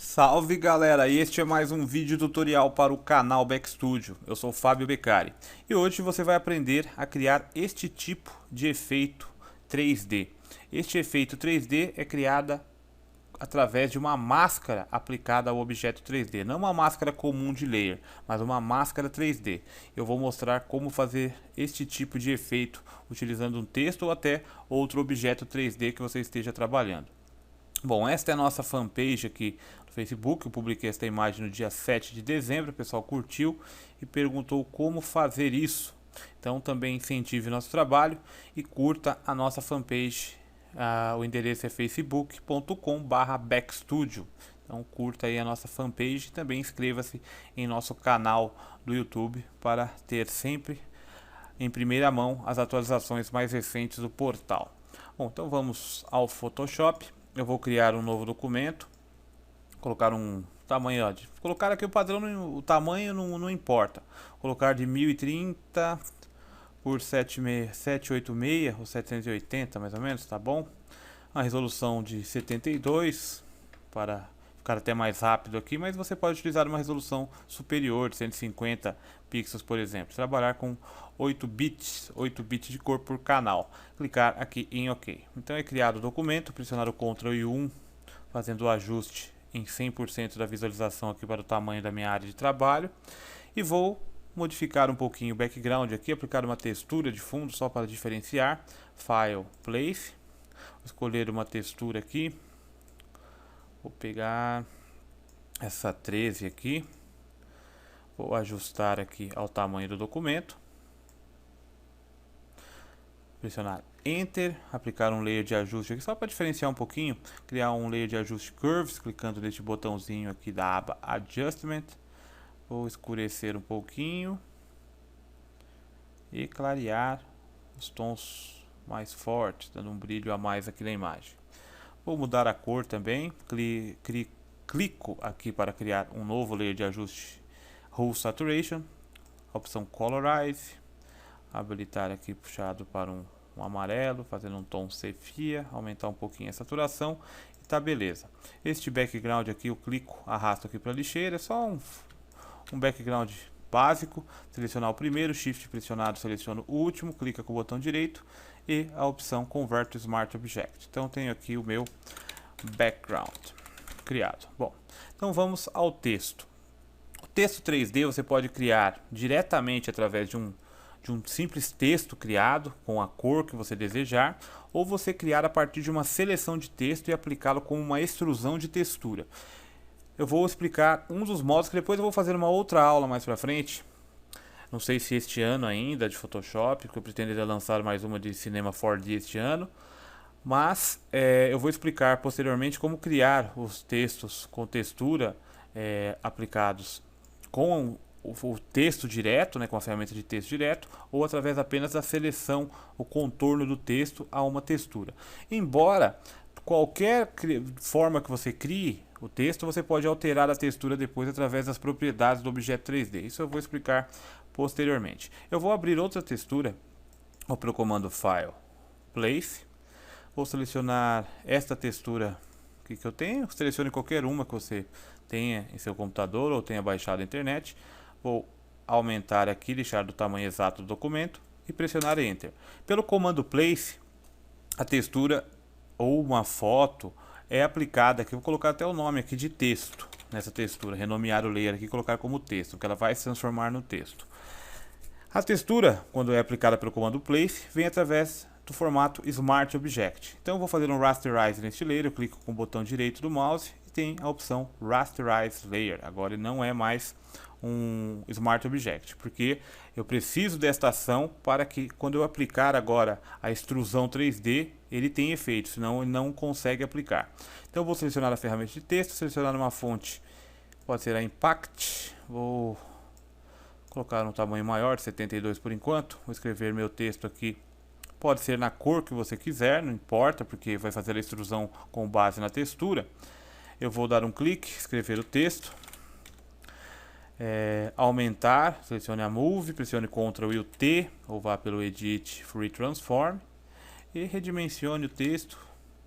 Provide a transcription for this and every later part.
Salve galera, este é mais um vídeo tutorial para o canal Backstudio. Eu sou o Fábio Beccari e hoje você vai aprender a criar este tipo de efeito 3D. Este efeito 3D é criado através de uma máscara aplicada ao objeto 3D, não uma máscara comum de layer, mas uma máscara 3D. Eu vou mostrar como fazer este tipo de efeito utilizando um texto ou até outro objeto 3D que você esteja trabalhando. Bom, esta é a nossa fanpage aqui no Facebook. Eu publiquei esta imagem no dia 7 de dezembro. O pessoal curtiu e perguntou como fazer isso. Então também incentive nosso trabalho e curta a nossa fanpage. O endereço é facebook.com/backstudio. Então curta aí a nossa fanpage e também inscreva-se em nosso canal do YouTube para ter sempre em primeira mão as atualizações mais recentes do portal. Bom, então vamos ao Photoshop. Eu vou criar um novo documento, colocar um tamanho, colocar aqui o padrão, o tamanho não importa, colocar de 1030 por 786 ou 780 mais ou menos, tá bom? A resolução de 72 para ficar até mais rápido aqui, mas você pode utilizar uma resolução superior de 150 pixels, por exemplo. Trabalhar com 8 bits de cor por canal. Clicar aqui em OK. Então é criado o documento, pressionar o Ctrl e 1, fazendo o ajuste em 100% da visualização aqui para o tamanho da minha área de trabalho. E vou modificar um pouquinho o background aqui, aplicar uma textura de fundo só para diferenciar. File, Place. Vou escolher uma textura aqui. Vou pegar essa 13 aqui. Vou ajustar aqui ao tamanho do documento. Pressionar Enter, aplicar um layer de ajuste aqui só para diferenciar um pouquinho, criar um layer de ajuste Curves, clicando neste botãozinho aqui da aba Adjustment. Vou escurecer um pouquinho e clarear os tons mais fortes, dando um brilho a mais aqui na imagem. Vou mudar a cor também, clico aqui para criar um novo layer de ajuste Hue Saturation, opção Colorize, habilitar aqui puxado para um amarelo, fazendo um tom sepia, aumentar um pouquinho a saturação e tá beleza. Este background aqui eu clico, arrasto aqui para a lixeira, é só um background básico. Selecionar o primeiro, Shift pressionado, seleciono o último, clica com o botão direito e a opção Convert to Smart Object. Então tenho aqui o meu background criado. Bom, então vamos ao texto. O texto 3D você pode criar diretamente através de um simples texto criado com a cor que você desejar, ou você criar a partir de uma seleção de texto e aplicá-lo como uma extrusão de textura. Eu vou explicar um dos modos que depois eu vou fazer uma outra aula mais pra frente. Não sei se este ano ainda de Photoshop, porque eu pretendo lançar mais uma de Cinema 4D este ano. Mas eu vou explicar posteriormente como criar os textos com textura aplicados com o texto direto, né, com a ferramenta de texto direto, ou através apenas da seleção, o contorno do texto a uma textura. Embora qualquer forma que você crie o texto, você pode alterar a textura depois através das propriedades do objeto 3D. Isso eu vou explicar posteriormente. Eu vou abrir outra textura, ou pelo comando File, Place. Vou selecionar esta textura aqui que eu tenho. Selecione qualquer uma que você tenha em seu computador ou tenha baixado na internet. Vou aumentar aqui, deixar do tamanho exato do documento e pressionar Enter. Pelo comando Place, a textura ou uma foto é aplicada aqui. Vou colocar até o nome aqui de texto nessa textura, renomear o layer aqui e colocar como texto, porque ela vai se transformar no texto. A textura, quando é aplicada pelo comando Place, vem através do formato Smart Object. Então eu vou fazer um Rasterize neste layer, eu clico com o botão direito do mouse e tem a opção Rasterize Layer. Agora ele não é mais um Smart Object, porque eu preciso desta ação para que quando eu aplicar agora a extrusão 3D, ele tenha efeito, senão ele não consegue aplicar. Então eu vou selecionar a ferramenta de texto, selecionar uma fonte, pode ser a Impact, vou colocar um tamanho maior, 72 por enquanto, vou escrever meu texto aqui. Pode ser na cor que você quiser, não importa, porque vai fazer a extrusão com base na textura. Eu vou dar um clique, escrever o texto, aumentar, selecione a Move, pressione Ctrl e o T, ou vá pelo Edit Free Transform, e redimensione o texto,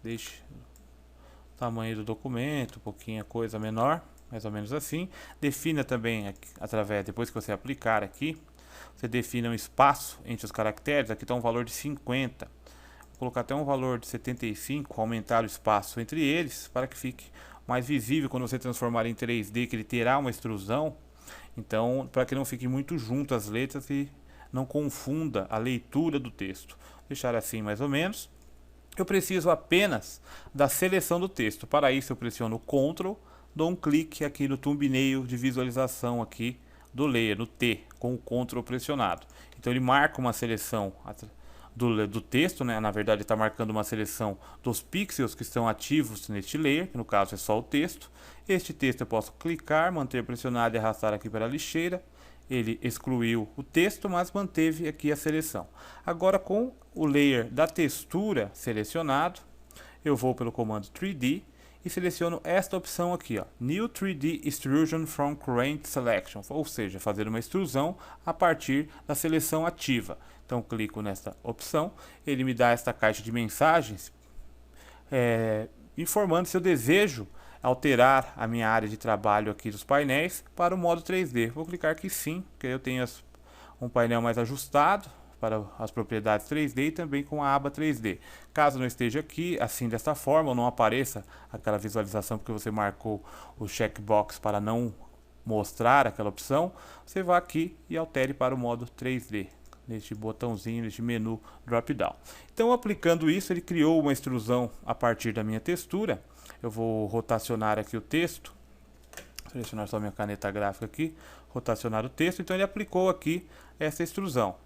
deixe tamanho do documento, um pouquinho coisa menor, mais ou menos assim. Defina também, através, depois que você aplicar aqui, você define um espaço entre os caracteres. Aqui está um valor de 50. Vou colocar até um valor de 75, aumentar o espaço entre eles, para que fique mais visível quando você transformar em 3D, que ele terá uma extrusão. Então, para que não fique muito junto as letras e não confunda a leitura do texto. Vou deixar assim mais ou menos. Eu preciso apenas da seleção do texto. Para isso eu pressiono Ctrl, dou um clique aqui no thumbnail de visualização aqui do layer, no T, com o Ctrl pressionado. Então ele marca uma seleção do texto, né? Na verdade está marcando uma seleção dos pixels que estão ativos neste layer, que no caso é só o texto. Este texto eu posso clicar, manter pressionado e arrastar aqui para a lixeira. Ele excluiu o texto, mas manteve aqui a seleção. Agora, com o layer da textura selecionado, eu vou pelo comando 3D e seleciono esta opção aqui, ó, New 3D Extrusion from Current Selection, ou seja, fazer uma extrusão a partir da seleção ativa. Então, clico nesta opção, ele me dá esta caixa de mensagens, informando se eu desejo alterar a minha área de trabalho aqui dos painéis para o modo 3D. Vou clicar aqui sim, porque eu tenho um painel mais ajustado para as propriedades 3D e também com a aba 3D. Caso não esteja aqui, assim desta forma, ou não apareça aquela visualização porque você marcou o checkbox para não mostrar aquela opção, você vai aqui e altere para o modo 3D. Neste botãozinho, neste menu drop-down. Então, aplicando isso, ele criou uma extrusão a partir da minha textura. Eu vou rotacionar aqui o texto, selecionar só minha caneta gráfica aqui, rotacionar o texto. Então ele aplicou aqui essa extrusão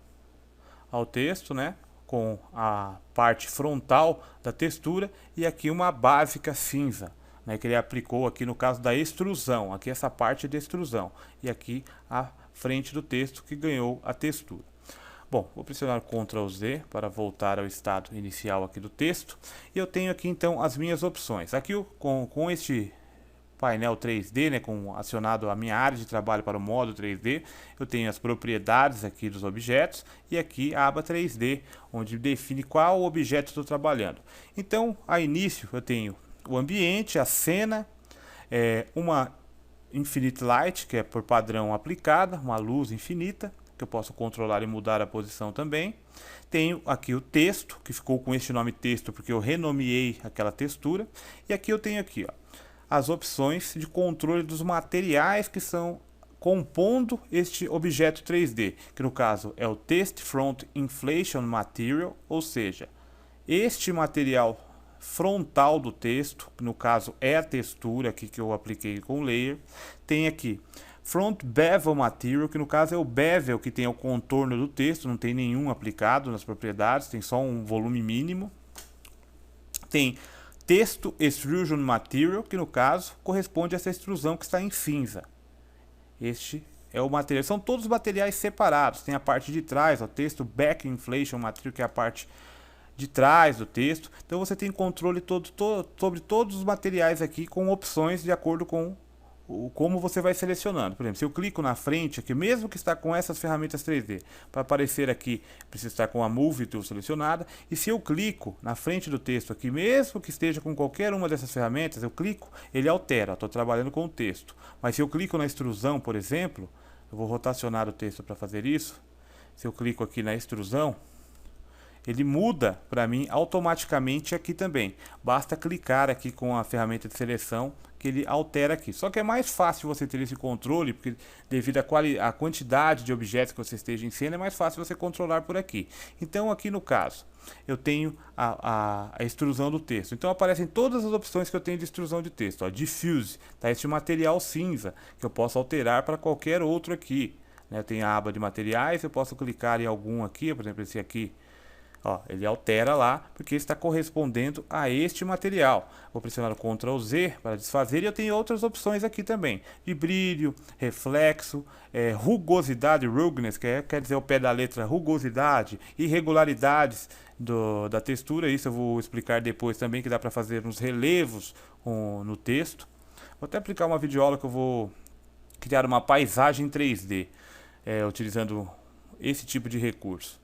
ao texto, né, com a parte frontal da textura e aqui uma básica cinza, né, que ele aplicou aqui no caso da extrusão, aqui essa parte de extrusão e aqui a frente do texto que ganhou a textura. Bom, vou pressionar Ctrl Z para voltar ao estado inicial aqui do texto. E eu tenho aqui então as minhas opções. Aqui com este painel 3D, né, com acionado a minha área de trabalho para o modo 3D, eu tenho as propriedades aqui dos objetos e aqui a aba 3D, onde define qual objeto estou trabalhando. Então, a início eu tenho o ambiente, a cena, uma Infinite Light, que é por padrão aplicada, uma luz infinita, que eu posso controlar e mudar a posição também. Tenho aqui o texto, que ficou com este nome texto porque eu renomeei aquela textura. E aqui eu tenho aqui, ó, as opções de controle dos materiais que são compondo este objeto 3D, que no caso é o Text Front Inflation Material, ou seja, este material frontal do texto, que no caso é a textura aqui que eu apliquei com o layer. Tem aqui Front Bevel Material, que no caso é o bevel que tem o contorno do texto, não tem nenhum aplicado nas propriedades, tem só um volume mínimo. Tem Texto Extrusion Material, que no caso corresponde a essa extrusão que está em cinza. Este é o material, são todos materiais separados, tem a parte de trás, o texto Back Inflation Material, que é a parte de trás do texto. Então você tem controle sobre todos os materiais aqui com opções de acordo com como você vai selecionando. Por exemplo, se eu clico na frente aqui, mesmo que está com essas ferramentas 3D, para aparecer aqui, precisa estar com a Move Tool selecionada. E se eu clico na frente do texto aqui, mesmo que esteja com qualquer uma dessas ferramentas, eu clico, ele altera. Estou trabalhando com o texto. Mas se eu clico na extrusão, por exemplo, eu vou rotacionar o texto para fazer isso. Se eu clico aqui na extrusão, ele muda para mim automaticamente aqui também. Basta clicar aqui com a ferramenta de seleção que ele altera aqui. Só que é mais fácil você ter esse controle, porque devido à quantidade de objetos que você esteja em cena, é mais fácil você controlar por aqui. Então aqui no caso, eu tenho a extrusão do texto. Então aparecem todas as opções que eu tenho de extrusão de texto. Ó, Diffuse, tá este material cinza, que eu posso alterar para qualquer outro aqui. Eu tenho a aba de materiais, eu posso clicar em algum aqui, por exemplo esse aqui. Ó, ele altera lá, porque está correspondendo a este material. Vou pressionar o Ctrl Z para desfazer e eu tenho outras opções aqui também. De brilho, reflexo, rugosidade, ruggedness, que quer dizer o pé da letra rugosidade, irregularidades da textura. Isso eu vou explicar depois também, que dá para fazer uns relevos no texto. Vou até aplicar uma videoaula que eu vou criar uma paisagem 3D, utilizando esse tipo de recurso.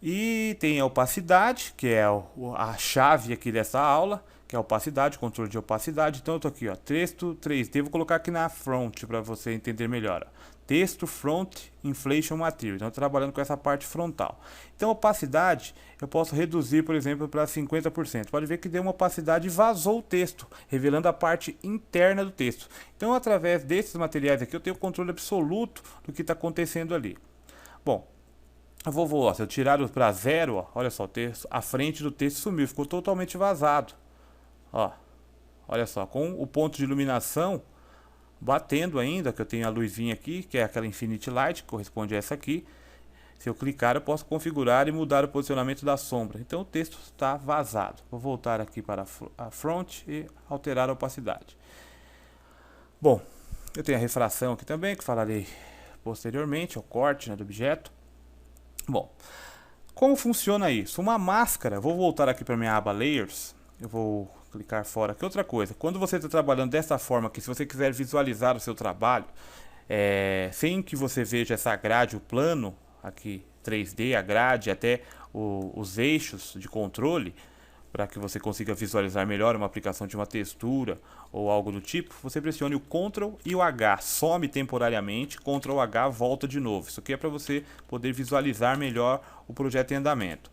E tem a opacidade, que é a chave aqui dessa aula, que é a opacidade, controle de opacidade. Então eu estou aqui, ó, texto 3D, vou colocar aqui na front para você entender melhor. Ó. Texto Front Inflation Material, então trabalhando com essa parte frontal. Então a opacidade eu posso reduzir, por exemplo, para 50%. Pode ver que deu uma opacidade e vazou o texto, revelando a parte interna do texto. Então através desses materiais aqui eu tenho controle absoluto do que está acontecendo ali. Bom, se eu tirar para 0, ó, olha só, o texto, a frente do texto sumiu, ficou totalmente vazado. Ó, olha só, com o ponto de iluminação batendo ainda, que eu tenho a luzinha aqui, que é aquela Infinity Light, que corresponde a essa aqui. Se eu clicar, eu posso configurar e mudar o posicionamento da sombra. Então o texto está vazado. Vou voltar aqui para a front e alterar a opacidade. Bom, eu tenho a refração aqui também, que falarei posteriormente, o corte, né, do objeto. Bom, como funciona isso? Uma máscara, vou voltar aqui para minha aba Layers, eu vou clicar fora aqui. Outra coisa, quando você está trabalhando dessa forma aqui, se você quiser visualizar o seu trabalho, sem que você veja essa grade, o plano aqui 3D, a grade, até os eixos de controle, para que você consiga visualizar melhor uma aplicação de uma textura ou algo do tipo, você pressione o Ctrl e o H, some temporariamente, Ctrl H, volta de novo. Isso aqui é para você poder visualizar melhor o projeto em andamento.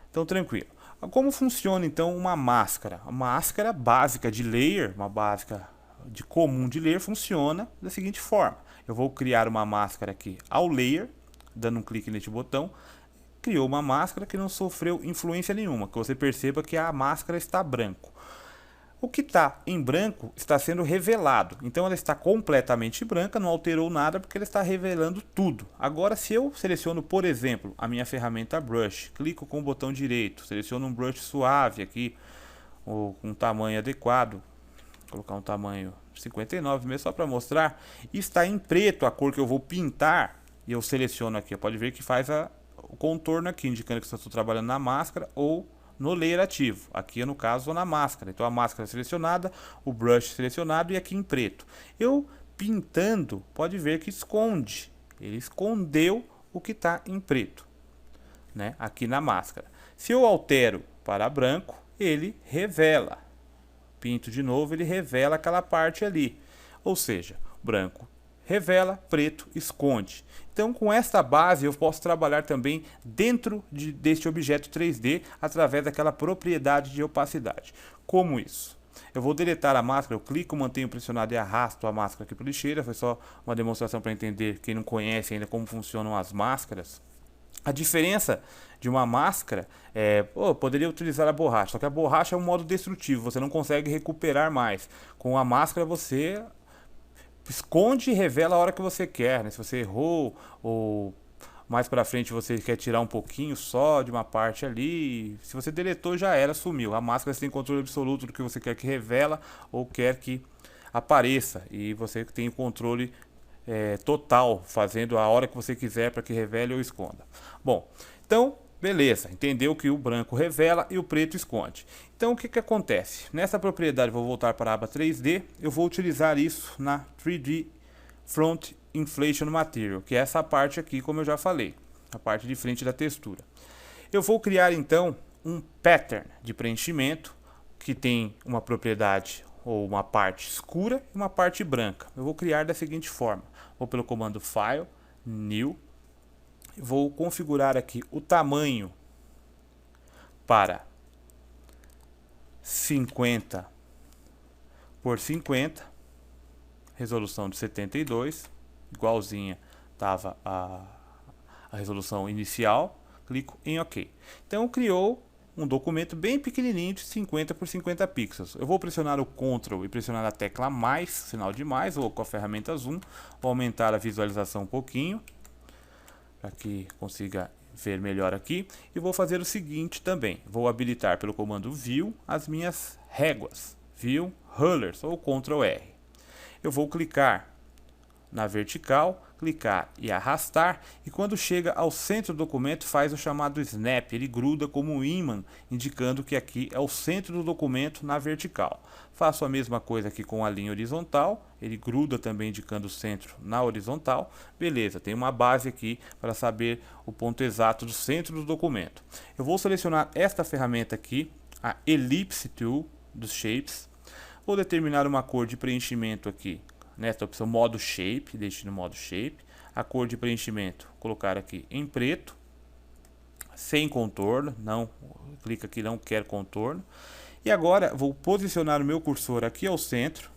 Então tranquilo. Como funciona então uma máscara? A máscara básica de layer, uma básica de comum de layer, funciona da seguinte forma. Eu vou criar uma máscara aqui ao layer, dando um clique neste botão. Criou uma máscara que não sofreu influência nenhuma, que você perceba que a máscara está branco. O que está em branco está sendo revelado, então ela está completamente branca, não alterou nada porque ela está revelando tudo. Agora se eu seleciono, por exemplo, a minha ferramenta Brush, clico com o botão direito, seleciono um brush suave aqui, ou com um tamanho adequado, vou colocar um tamanho 59 mesmo só para mostrar, e está em preto a cor que eu vou pintar, e eu seleciono aqui, pode ver que faz o contorno aqui, indicando que eu estou trabalhando na máscara ou no layer ativo. Aqui no caso na máscara. Então a máscara selecionada, o brush selecionado e aqui em preto. Eu pintando, pode ver que esconde. Ele escondeu o que está em preto, né? Aqui na máscara. Se eu altero para branco, ele revela. Pinto de novo, ele revela aquela parte ali. Ou seja, branco revela, preto esconde. Então com esta base eu posso trabalhar também dentro deste objeto 3D através daquela propriedade de opacidade. Como isso? Eu vou deletar a máscara, eu clico, mantenho pressionado e arrasto a máscara aqui para a lixeira. Foi só uma demonstração para entender, quem não conhece ainda como funcionam as máscaras. A diferença de uma máscara poderia utilizar a borracha, só que a borracha é um modo destrutivo, você não consegue recuperar mais. Com a máscara você esconde e revela a hora que você quer, né? Se você errou ou mais para frente você quer tirar um pouquinho só de uma parte ali, se você deletou já era, sumiu. A máscara você tem controle absoluto do que você quer que revela ou quer que apareça, e você tem o controle total, fazendo a hora que você quiser para que revele ou esconda. Bom, então beleza, entendeu que o branco revela e o preto esconde. Então o que acontece? Nessa propriedade, vou voltar para a aba 3D, eu vou utilizar isso na 3D Front Inflation Material, que é essa parte aqui, como eu já falei, a parte de frente da textura. Eu vou criar então um pattern de preenchimento que tem uma propriedade ou uma parte escura e uma parte branca. Eu vou criar da seguinte forma, vou pelo comando File, New, vou configurar aqui o tamanho para 50 por 50, resolução de 72, igualzinha estava a resolução inicial, clico em OK. Então criou um documento bem pequenininho de 50 por 50 pixels. Eu vou pressionar o Ctrl e pressionar a tecla mais, sinal de mais, ou com a ferramenta Zoom, vou aumentar a visualização um pouquinho, para que consiga ver melhor aqui, e vou fazer o seguinte também, vou habilitar pelo comando View as minhas réguas, View Rulers ou Ctrl R. Eu vou clicar na vertical, clicar e arrastar, e quando chega ao centro do documento faz o chamado snap, ele gruda como um ímã, indicando que aqui é o centro do documento na vertical. Faço a mesma coisa aqui com a linha horizontal, ele gruda também indicando o centro na horizontal. Beleza, tem uma base aqui para saber o ponto exato do centro do documento. Eu vou selecionar esta ferramenta aqui, a Ellipse Tool, dos shapes. Vou determinar uma cor de preenchimento aqui, nesta opção modo shape, deixe no modo shape. A cor de preenchimento, colocar aqui em preto, sem contorno, não, clica aqui, não quer contorno. E agora vou posicionar o meu cursor aqui ao centro,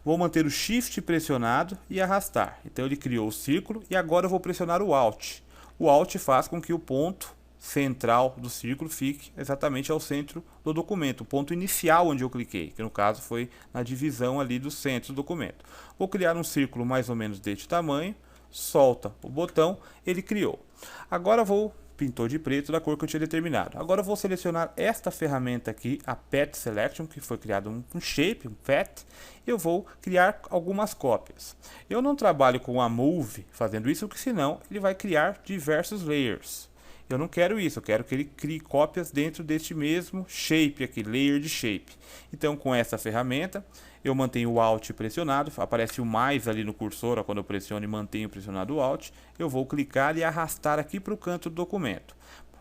vou manter o Shift pressionado e arrastar. Então ele criou o círculo e agora eu vou pressionar o Alt. O Alt faz com que o ponto central do círculo fique exatamente ao centro do documento, o ponto inicial onde eu cliquei, que no caso foi na divisão ali do centro do documento. Vou criar um círculo mais ou menos deste tamanho, solta o botão, ele criou. Agora vou pintou de preto da cor que eu tinha determinado. Agora eu vou selecionar esta ferramenta aqui, a Path Selection, que foi criado um shape, um path. Eu vou criar algumas cópias. Eu não trabalho com a Move fazendo isso, porque senão ele vai criar diversos layers. Eu não quero isso, eu quero que ele crie cópias dentro deste mesmo shape aqui, layer de shape. Então com essa ferramenta, eu mantenho o Alt pressionado, aparece o mais ali no cursor, ó, quando eu pressiono e mantenho pressionado o Alt, eu vou clicar e arrastar aqui para o canto do documento.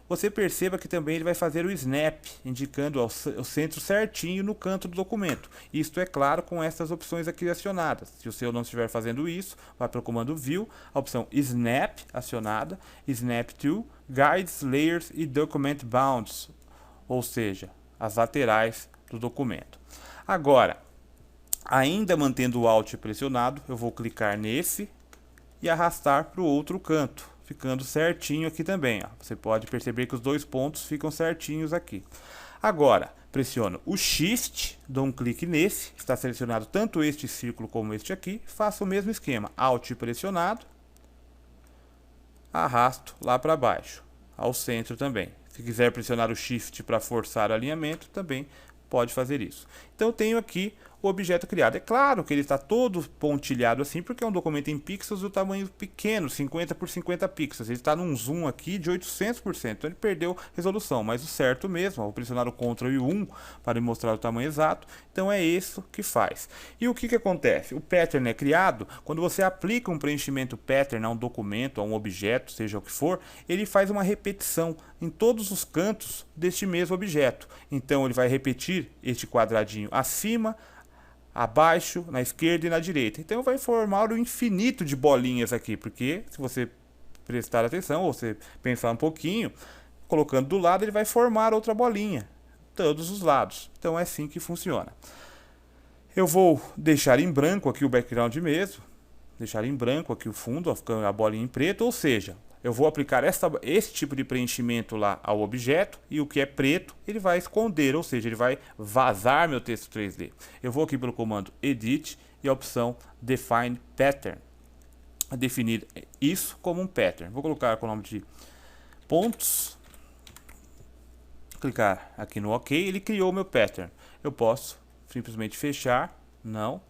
Você perceba que também ele vai fazer o snap, indicando o centro certinho no canto do documento. Isto é claro com essas opções aqui acionadas. Se o seu não estiver fazendo isso, vai para o comando View, a opção Snap acionada, Snap to, Guides, Layers e Document Bounds, ou seja, as laterais do documento. Agora, ainda mantendo o Alt pressionado, eu vou clicar nesse e arrastar para o outro canto, ficando certinho aqui também. Ó. Você pode perceber que os dois pontos ficam certinhos aqui. Agora, pressiono o Shift, dou um clique nesse, está selecionado tanto este círculo como este aqui, faço o mesmo esquema, Alt pressionado, arrasto lá para baixo, ao centro também. Se quiser pressionar o Shift para forçar o alinhamento, também pode fazer isso. Então eu tenho aqui o objeto criado. É claro que ele está todo pontilhado assim, porque é um documento em pixels do tamanho pequeno, 50 por 50 pixels. Ele está num zoom aqui de 800%, então ele perdeu resolução, mas o certo mesmo, vou pressionar o Ctrl e 1 para mostrar o tamanho exato, então é isso que faz. E o que acontece? O pattern é criado, quando você aplica um preenchimento pattern a um documento, a um objeto, seja o que for, ele faz uma repetição em todos os cantos deste mesmo objeto. Então ele vai repetir este quadradinho acima, abaixo, na esquerda e na direita. Então vai formar um infinito de bolinhas aqui, porque se você prestar atenção, ou você pensar um pouquinho, colocando do lado ele vai formar outra bolinha, todos os lados. Então é assim que funciona. Eu vou deixar em branco aqui o background mesmo, deixar em branco aqui o fundo, ó, ficando a bolinha em preto, ou seja, eu vou aplicar esse tipo de preenchimento lá ao objeto e o que é preto ele vai esconder, ou seja, ele vai vazar meu texto 3D. Eu vou aqui pelo comando Edit e a opção Define Pattern. Definir isso como um pattern. Vou colocar com o nome de pontos. Clicar aqui no OK, ele criou o meu pattern. Eu posso simplesmente fechar, não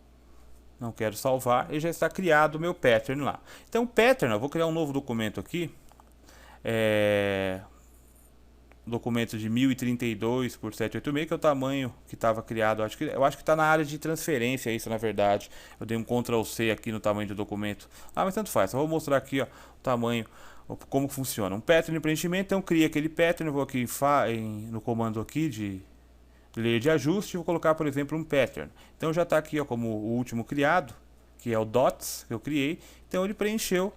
quero salvar, e já está criado o meu pattern lá. Então, pattern, eu vou criar um novo documento aqui, documento de 1032 por 786, que é o tamanho que estava criado. Eu acho que está na área de transferência isso, na verdade. Eu dei um Ctrl C aqui no tamanho do documento. Mas tanto faz, só vou mostrar aqui ó, o tamanho, como funciona. Um pattern de preenchimento, então cria aquele pattern, eu vou aqui no comando aqui de layer de ajuste, vou colocar, por exemplo, um pattern. Então já está aqui ó, como o último criado, que é o dots que eu criei. Então ele preencheu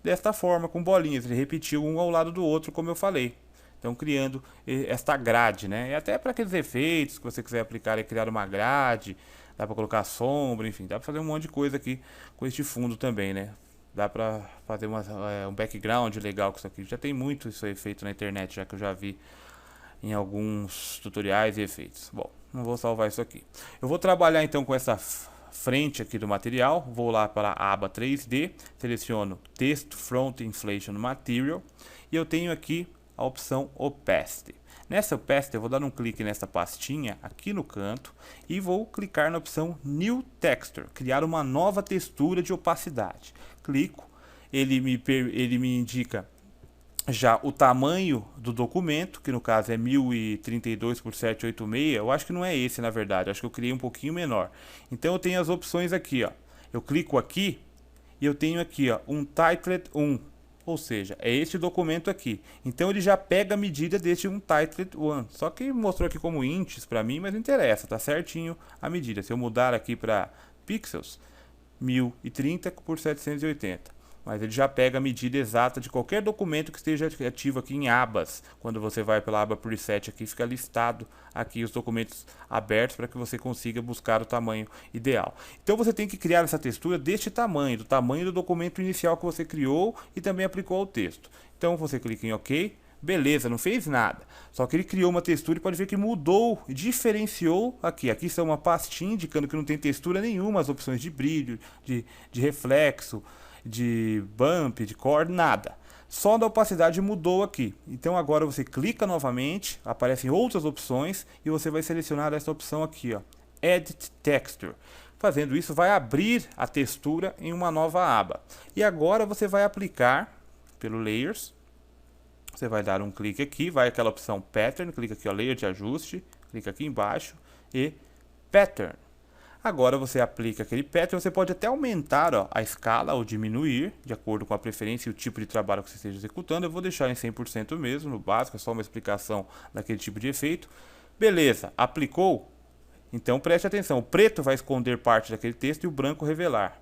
desta forma, com bolinhas. Ele repetiu um ao lado do outro, como eu falei. Então criando esta grade, né? E até para aqueles efeitos que você quiser aplicar e criar uma grade, dá para colocar sombra, enfim, dá para fazer um monte de coisa aqui com este fundo também, né? Dá para fazer um background legal com isso aqui. Já tem muito isso aí feito na internet, já que eu já vi em alguns tutoriais e efeitos. Bom, não vou salvar isso aqui. Eu vou trabalhar então com essa frente aqui do material. Vou lá para a aba 3D, seleciono Texto Front Inflation Material e eu tenho aqui a opção Opacity. Nessa Opacity eu vou dar um clique nessa pastinha aqui no canto e vou clicar na opção New Texture, criar uma nova textura de opacidade. Clico, ele me indica já o tamanho do documento, que no caso é 1032 por 786, eu acho que não é esse na verdade, acho que eu criei um pouquinho menor. Então eu tenho as opções aqui, ó. Eu clico aqui e eu tenho aqui, ó, um Titled 1. Ou seja, é este documento aqui. Então ele já pega a medida deste Untitled One. Só que mostrou aqui como inches para mim, mas não interessa, tá certinho a medida. Se eu mudar aqui para pixels, 1030 por 780. Mas ele já pega a medida exata de qualquer documento que esteja ativo aqui em abas. Quando você vai pela aba preset aqui, fica listado aqui os documentos abertos para que você consiga buscar o tamanho ideal. Então você tem que criar essa textura deste tamanho, do tamanho do documento inicial que você criou e também aplicou ao texto. Então você clica em OK. Beleza, não fez nada. Só que ele criou uma textura e pode ver que mudou, diferenciou aqui. Aqui está uma pastinha indicando que não tem textura nenhuma, as opções de brilho, de reflexo, de bump, de core, nada. Só da opacidade mudou aqui. Então agora você clica novamente, aparecem outras opções e você vai selecionar essa opção aqui, ó, Edit Texture. Fazendo isso vai abrir a textura em uma nova aba. E agora você vai aplicar pelo Layers. Você vai dar um clique aqui, vai aquela opção Pattern, clica aqui, ó, Layer de ajuste, clica aqui embaixo e Pattern. Agora você aplica aquele pattern, você pode até aumentar, ó, a escala ou diminuir, de acordo com a preferência e o tipo de trabalho que você esteja executando. Eu vou deixar em 100% mesmo, no básico, é só uma explicação daquele tipo de efeito. Beleza, aplicou? Então preste atenção, o preto vai esconder parte daquele texto e o branco revelar.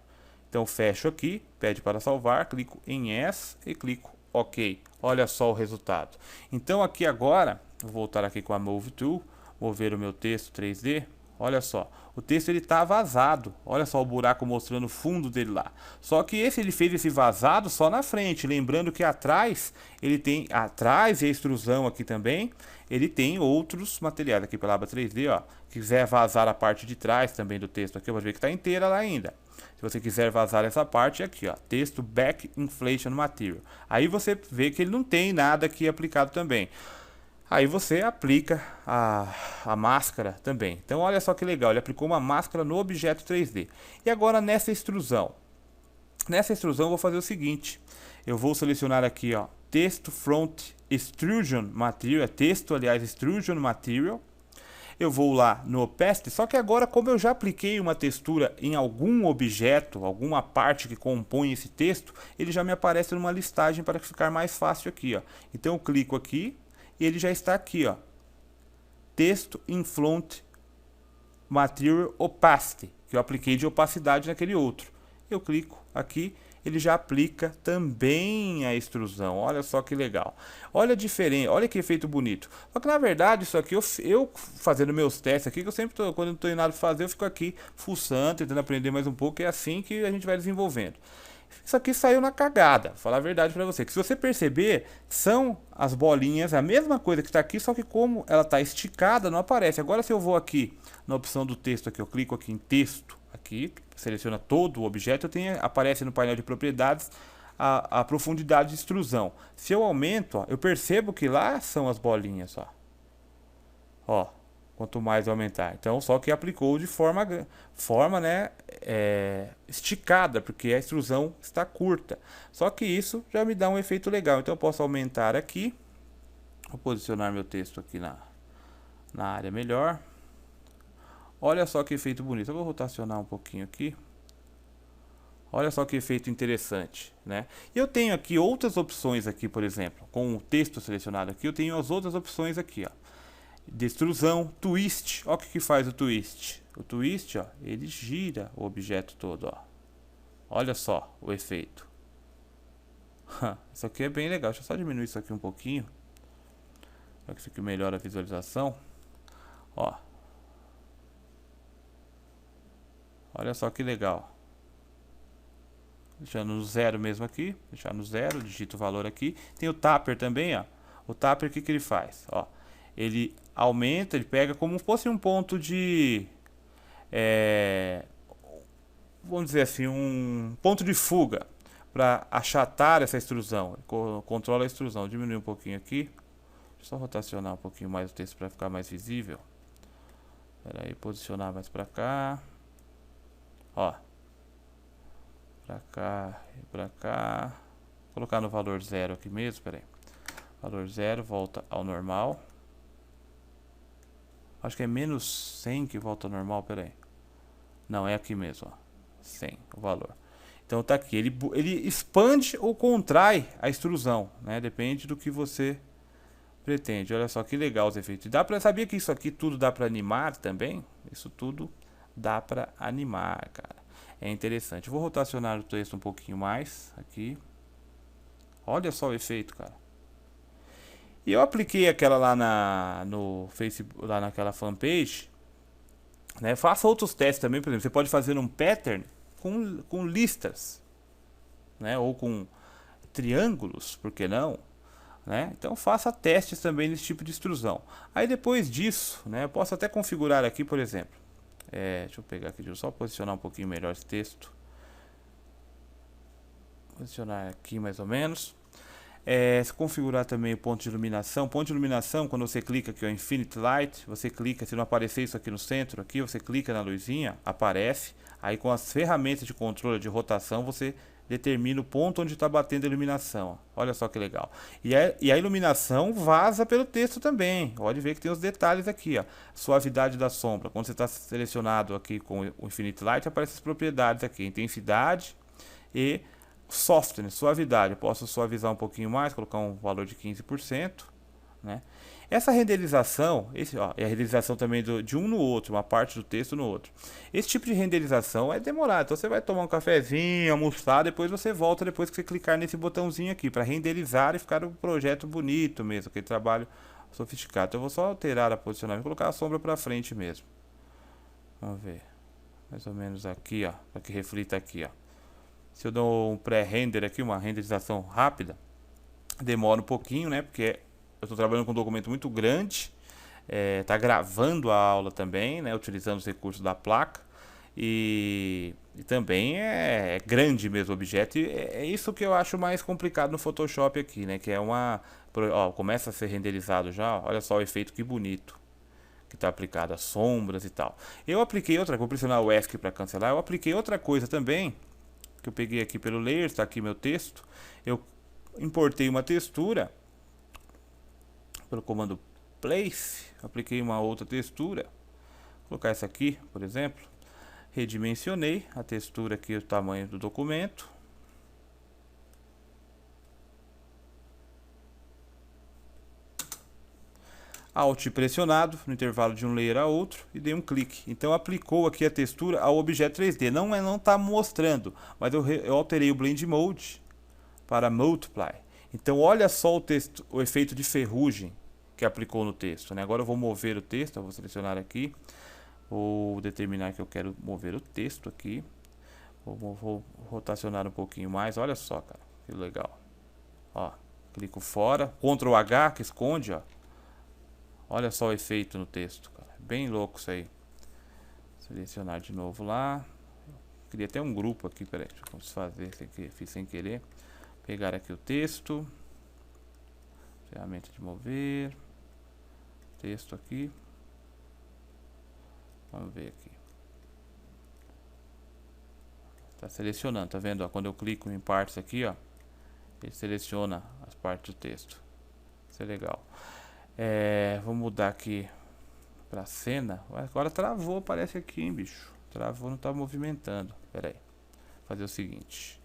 Então fecho aqui, pede para salvar, clico em Yes e clico OK. Olha só o resultado. Então aqui agora, vou voltar aqui com a Move Tool, vou ver o meu texto 3D. Olha só, o texto ele está vazado. Olha só o buraco mostrando o fundo dele lá. Só que ele fez esse vazado só na frente. Lembrando que atrás, ele tem atrás e a extrusão aqui também. Ele tem outros materiais aqui pela aba 3D, ó. Quiser vazar a parte de trás também do texto aqui, eu vou ver que está inteira lá ainda. Se você quiser vazar essa parte aqui, ó, texto Back Inflation Material. Aí você vê que ele não tem nada aqui aplicado também. Aí você aplica a máscara também. Então olha só que legal, ele aplicou uma máscara no objeto 3D. E agora nessa extrusão. Nessa extrusão eu vou fazer o seguinte. Eu vou selecionar aqui, ó, texto Front Extrusion Material, texto aliás Extrusion Material. Eu vou lá no Opacity, só que agora como eu já apliquei uma textura em algum objeto, alguma parte que compõe esse texto, ele já me aparece numa listagem para ficar mais fácil aqui, ó. Então eu clico aqui e ele já está aqui, ó. Texto in Front Material Opacity, que eu apliquei de opacidade naquele outro. Eu clico aqui, ele já aplica também a extrusão. Olha só que legal. Olha a diferença, olha que efeito bonito. Só que na verdade isso aqui, eu fazendo meus testes aqui, que eu sempre tô, quando não tenho nada para fazer, eu fico aqui fuçando, tentando aprender mais um pouco, é assim que a gente vai desenvolvendo. Isso aqui saiu na cagada, vou falar a verdade para você. Que se você perceber, são as bolinhas, a mesma coisa que está aqui, só que como ela está esticada, não aparece. Agora se eu vou aqui na opção do texto, aqui, eu clico aqui em texto, aqui, seleciona todo o objeto, aparece no painel de propriedades a profundidade de extrusão. Se eu aumento, ó, eu percebo que lá são as bolinhas, ó, quanto mais eu aumentar. Então, só que aplicou de forma né, esticada, porque a extrusão está curta. Só que isso já me dá um efeito legal. Então, eu posso aumentar aqui. Vou posicionar meu texto aqui na área melhor. Olha só que efeito bonito. Eu vou rotacionar um pouquinho aqui. Olha só que efeito interessante, né? Eu tenho aqui outras opções aqui, por exemplo, com o texto selecionado aqui, eu tenho as outras opções aqui, ó. De extrusão, twist. Olha o que faz o twist. O twist, ó, ele gira o objeto todo, ó. Olha só o efeito. Isso aqui é bem legal. Deixa eu só diminuir isso aqui um pouquinho, para que fique melhor a visualização. Ó. Olha só que legal. Deixando no zero mesmo aqui, deixar no zero, digito o valor aqui. Tem o Tapper também, ó. O Tapper, o que ele faz? Ó, ele aumenta, ele pega como se fosse um ponto de... vamos dizer assim, um ponto de fuga para achatar essa extrusão. Controla a extrusão. Diminui um pouquinho aqui. Deixa eu só rotacionar um pouquinho mais o texto para ficar mais visível. Espera aí, posicionar mais para cá. Ó. Pra cá e pra cá. Vou colocar no valor zero aqui mesmo, espera aí. Valor zero, volta ao normal. Acho que é menos 100 que volta ao normal, espera aí. Não, é aqui mesmo, ó. 100 o valor. Então tá aqui, ele expande ou contrai a extrusão, né? Depende do que você pretende. Olha só que legal os efeitos. Sabia que isso aqui tudo dá para animar também? Isso tudo dá para animar, cara. É interessante. Vou rotacionar o texto um pouquinho mais aqui. Olha só o efeito, cara. E eu apliquei aquela lá no Facebook, lá naquela fanpage, né? Faça outros testes também, por exemplo, você pode fazer um pattern com listas, né? Ou com triângulos, por que não? Né? Então faça testes também nesse tipo de extrusão. Aí depois disso, né, eu posso até configurar aqui, por exemplo. Deixa eu pegar aqui, deixa eu só posicionar um pouquinho melhor esse texto. Posicionar aqui mais ou menos. Se configurar também o ponto de iluminação. Ponto de iluminação, quando você clica aqui, ó, Infinite Light, você clica, se não aparecer isso aqui no centro, aqui você clica na luzinha, aparece. Aí com as ferramentas de controle de rotação, você determina o ponto onde está batendo a iluminação. Olha só que legal. E a iluminação vaza pelo texto também. Pode ver que tem os detalhes aqui, ó. Suavidade da sombra. Quando você está selecionado aqui com o Infinite Light, aparecem as propriedades aqui. Intensidade e softness, suavidade. Eu posso suavizar um pouquinho mais, colocar um valor de 15%, né? Essa renderização, é a renderização também de um no outro, uma parte do texto no outro. Esse tipo de renderização é demorado, então você vai tomar um cafezinho, almoçar, depois você volta depois que você clicar nesse botãozinho aqui para renderizar e ficar um projeto bonito mesmo, aquele trabalho sofisticado. Então eu vou só alterar a posicionamento e colocar a sombra para frente mesmo. Vamos ver, mais ou menos aqui, ó, para que reflita aqui, ó. Se eu dou um pré-render aqui, uma renderização rápida, demora um pouquinho, né? Porque eu estou trabalhando com um documento muito grande, está gravando a aula também, né? Utilizando os recursos da placa e também é grande mesmo o objeto. E é isso que eu acho mais complicado no Photoshop aqui, né? Que é começa a ser renderizado já. Olha só o efeito que bonito que está aplicado, as sombras e tal. Eu apliquei vou pressionar o ESC para cancelar. Eu apliquei outra coisa também que eu peguei aqui pelo layer, está aqui meu texto. Eu importei uma textura pelo comando place, apliquei uma outra textura. Vou colocar essa aqui, por exemplo. Redimensionei a textura aqui, o tamanho do documento. Alt pressionado no intervalo de um layer a outro e dei um clique. Então aplicou aqui a textura ao objeto 3D. Não está mostrando, mas eu alterei o Blend Mode para Multiply. Então olha só o efeito de ferrugem que aplicou no texto, né? Agora eu vou mover o texto, eu vou selecionar aqui, vou determinar que eu quero mover o texto aqui, vou rotacionar um pouquinho mais, olha só, cara, que legal. Ó, clico fora, Ctrl H que esconde, ó. Olha só o efeito no texto, cara, bem louco isso aí. Selecionar de novo lá, queria até um grupo aqui, peraí, deixa eu desfazer, fiz sem querer. Pegar aqui o texto, ferramenta de mover, texto aqui, vamos ver aqui, tá selecionando, tá vendo? Ó, quando eu clico em partes aqui, ó, ele seleciona as partes do texto, isso é legal. Vou mudar aqui para cena, agora travou, parece aqui, hein, bicho, travou, não tá movimentando, pera aí, fazer o seguinte,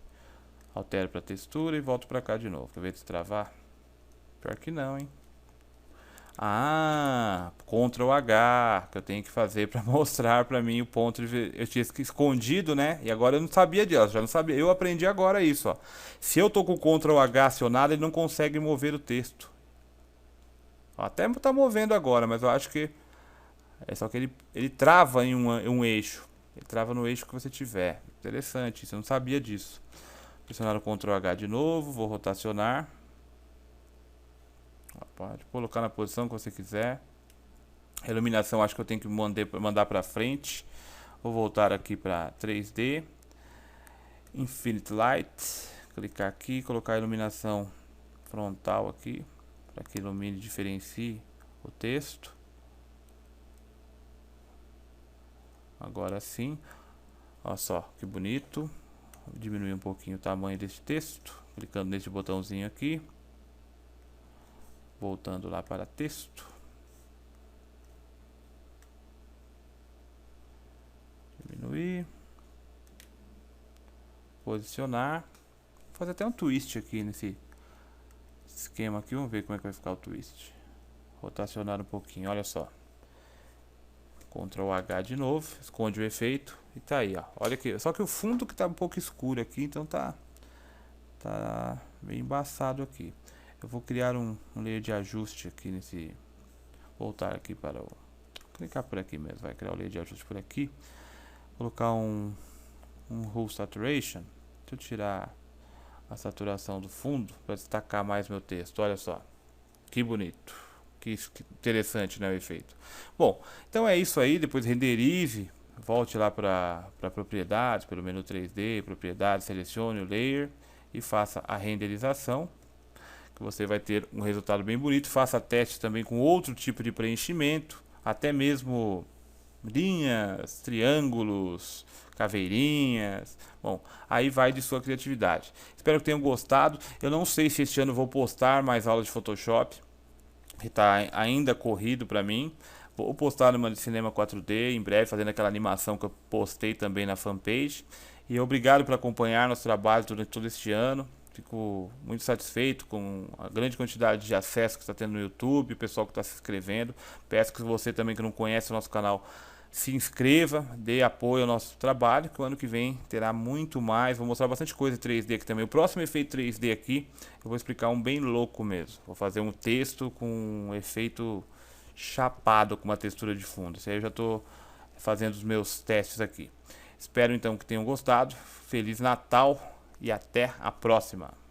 altero para textura e volto para cá de novo, quer ver se travar? Pior que não, hein? Ctrl H que eu tenho que fazer para mostrar para mim o ponto de eu tinha escondido, né? E agora eu não sabia disso, já não sabia. Eu aprendi agora isso, ó. Se eu tô com o Ctrl H acionado, ele não consegue mover o texto. Até tá movendo agora, mas eu acho que é só que ele trava em um eixo. Ele trava no eixo que você tiver. Interessante, isso eu não sabia disso. Pressionar o Ctrl H de novo, vou rotacionar. Pode colocar na posição que você quiser. A iluminação acho que eu tenho que mandar para frente. Vou voltar aqui para 3D. Infinite Light. Clicar aqui, colocar a iluminação frontal aqui, para que ilumine e diferencie o texto. Agora sim. Olha só que bonito. Vou diminuir um pouquinho o tamanho desse texto, clicando nesse botãozinho aqui. Voltando lá para texto. Diminuir. posicionar. Vou fazer até um twist aqui nesse esquema aqui. Vamos ver como é que vai ficar o twist. Rotacionar um pouquinho, olha só. Ctrl H de novo, esconde o efeito e tá aí, ó. Olha aqui, só que o fundo que tá um pouco escuro aqui, então tá bem embaçado aqui. Eu vou criar um layer de ajuste aqui nesse, voltar aqui para o, clicar por aqui mesmo, vai criar o layer de ajuste por aqui, colocar um Hue Saturation. Deixa eu tirar a saturação do fundo para destacar mais meu texto. Olha só, que bonito, que interessante, né, o efeito. Bom, então é isso aí. Depois renderize, volte lá para propriedades, pelo menu 3D, propriedades, selecione o layer e faça a renderização, que você vai ter um resultado bem bonito. Faça testes também com outro tipo de preenchimento, até mesmo linhas, triângulos, caveirinhas. Bom, aí vai de sua criatividade. Espero que tenham gostado. Eu não sei se este ano vou postar mais aulas de Photoshop, que está ainda corrido para mim. Vou postar uma de cinema 4D em breve, fazendo aquela animação que eu postei também na fanpage. E obrigado por acompanhar nosso trabalho durante todo este ano. Fico muito satisfeito com a grande quantidade de acesso que está tendo no YouTube, o pessoal que está se inscrevendo. Peço que você também que não conhece o nosso canal, se inscreva, dê apoio ao nosso trabalho, que o ano que vem terá muito mais. Vou mostrar bastante coisa em 3D aqui também. O próximo efeito 3D aqui, eu vou explicar um bem louco mesmo. Vou fazer um texto com um efeito chapado, com uma textura de fundo. Isso aí eu já estou fazendo os meus testes aqui. Espero então que tenham gostado. Feliz Natal e até a próxima!